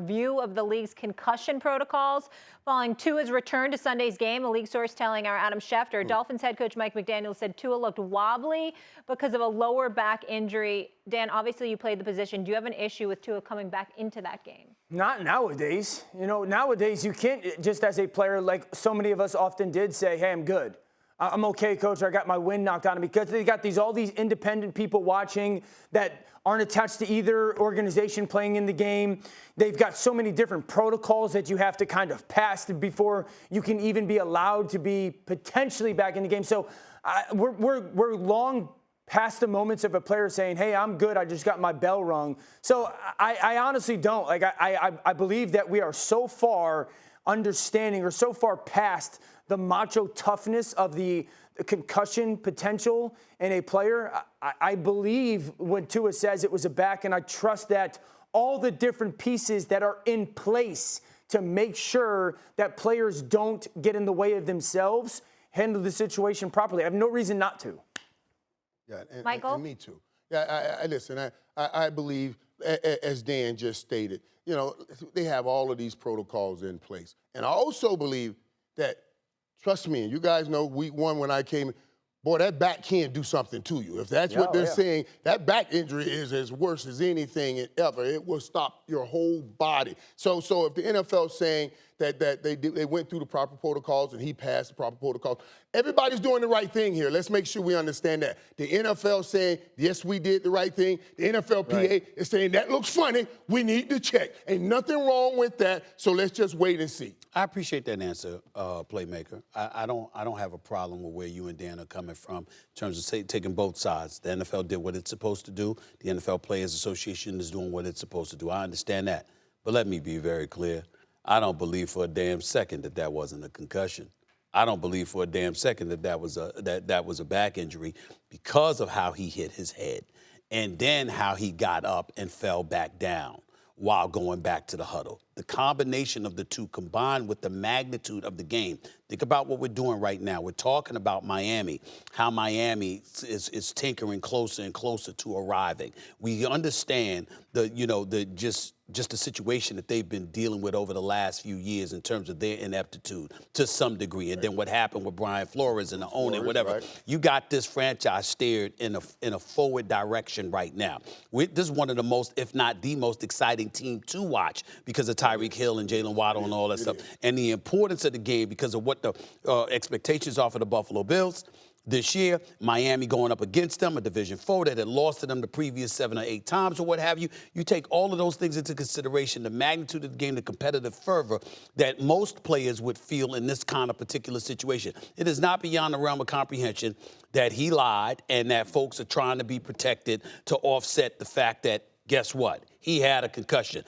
review of the league's concussion protocols following Tua's return to Sunday's game. A league source telling our Adam Schefter, Dolphins head coach Mike McDaniel said Tua looked wobbly because of a lower back injury. Dan, obviously you played the position. Do you have an issue with Tua coming back into that game? Not nowadays. Nowadays you can't just as a player, like so many of us often did, say, hey, I'm good. I'm okay, coach. I got my wind knocked out of me, because they got all these independent people watching that aren't attached to either organization playing in the game. They've got so many different protocols that you have to kind of pass before you can even be allowed to be potentially back in the game. So we're long past the moments of a player saying, hey, I'm good, I just got my bell rung. So I honestly don't. I believe that we are so far understanding or so far past the macho toughness of the concussion potential in a player. I believe when Tua says it was a back, and I trust that all the different pieces that are in place to make sure that players don't get in the way of themselves handle the situation properly. I have no reason not to. Yeah, Michael? And me too. Yeah, listen, I believe, as Dan just stated, they have all of these protocols in place. And I also believe that, trust me, and you guys know week one when I came, boy, that back can do something to you. If that's what they're saying, that back injury is as worse as anything ever. It will stop your whole body. So if the NFL is saying that they went through the proper protocols and he passed the proper protocols, everybody's doing the right thing here. Let's make sure we understand that. The NFL saying, yes, we did the right thing. The NFLPA is saying, that looks funny. We need to check. Ain't nothing wrong with that, so let's just wait and see. I appreciate that answer, Playmaker. I don't have a problem with where you and Dan are coming from in terms of taking both sides. The NFL did what it's supposed to do. The NFL Players Association is doing what it's supposed to do. I understand that. But let me be very clear. I don't believe for a damn second that wasn't a concussion. I don't believe for a damn second that was a back injury because of how he hit his head and then how he got up and fell back down while going back to the huddle. The combination of the two combined with the magnitude of the game. Think about what we're doing right now. We're talking about Miami, how Miami is tinkering closer and closer to arriving. We understand just the situation that they've been dealing with over the last few years in terms of their ineptitude to some degree. And then what happened with Brian Flores and the owner, whatever. Right. You got this franchise steered in a forward direction right now. This is one of the most, if not the most exciting team to watch because of Tyreek Hill and Jalen Waddle and all that stuff. And the importance of the game because of what the expectations are for the Buffalo Bills. This year, Miami going up against them, a Division 4 that had lost to them the previous 7 or 8 times or what have you. You take all of those things into consideration, the magnitude of the game, the competitive fervor that most players would feel in this kind of particular situation. It is not beyond the realm of comprehension that he lied and that folks are trying to be protected to offset the fact that, guess what? He had a concussion.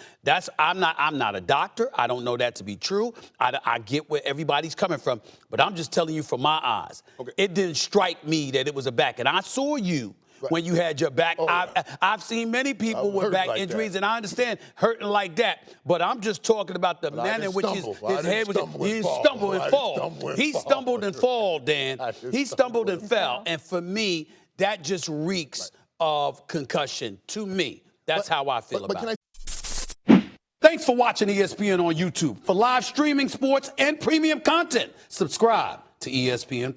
I'm not a doctor. I don't know that to be true. I get where everybody's coming from, but I'm just telling you from my eyes. Okay. It didn't strike me that it was a back. And I saw you when you had your back. I've seen many people with back injuries, and I understand hurting like that. But I'm just talking about the manner in which his head was. He stumbled and fall. He stumbled and fall, Dan. He stumbled and fell. And for me, that just reeks of concussion to me. That's how I feel about it. Thanks for watching ESPN on YouTube. For live streaming sports and premium content, subscribe to ESPN+.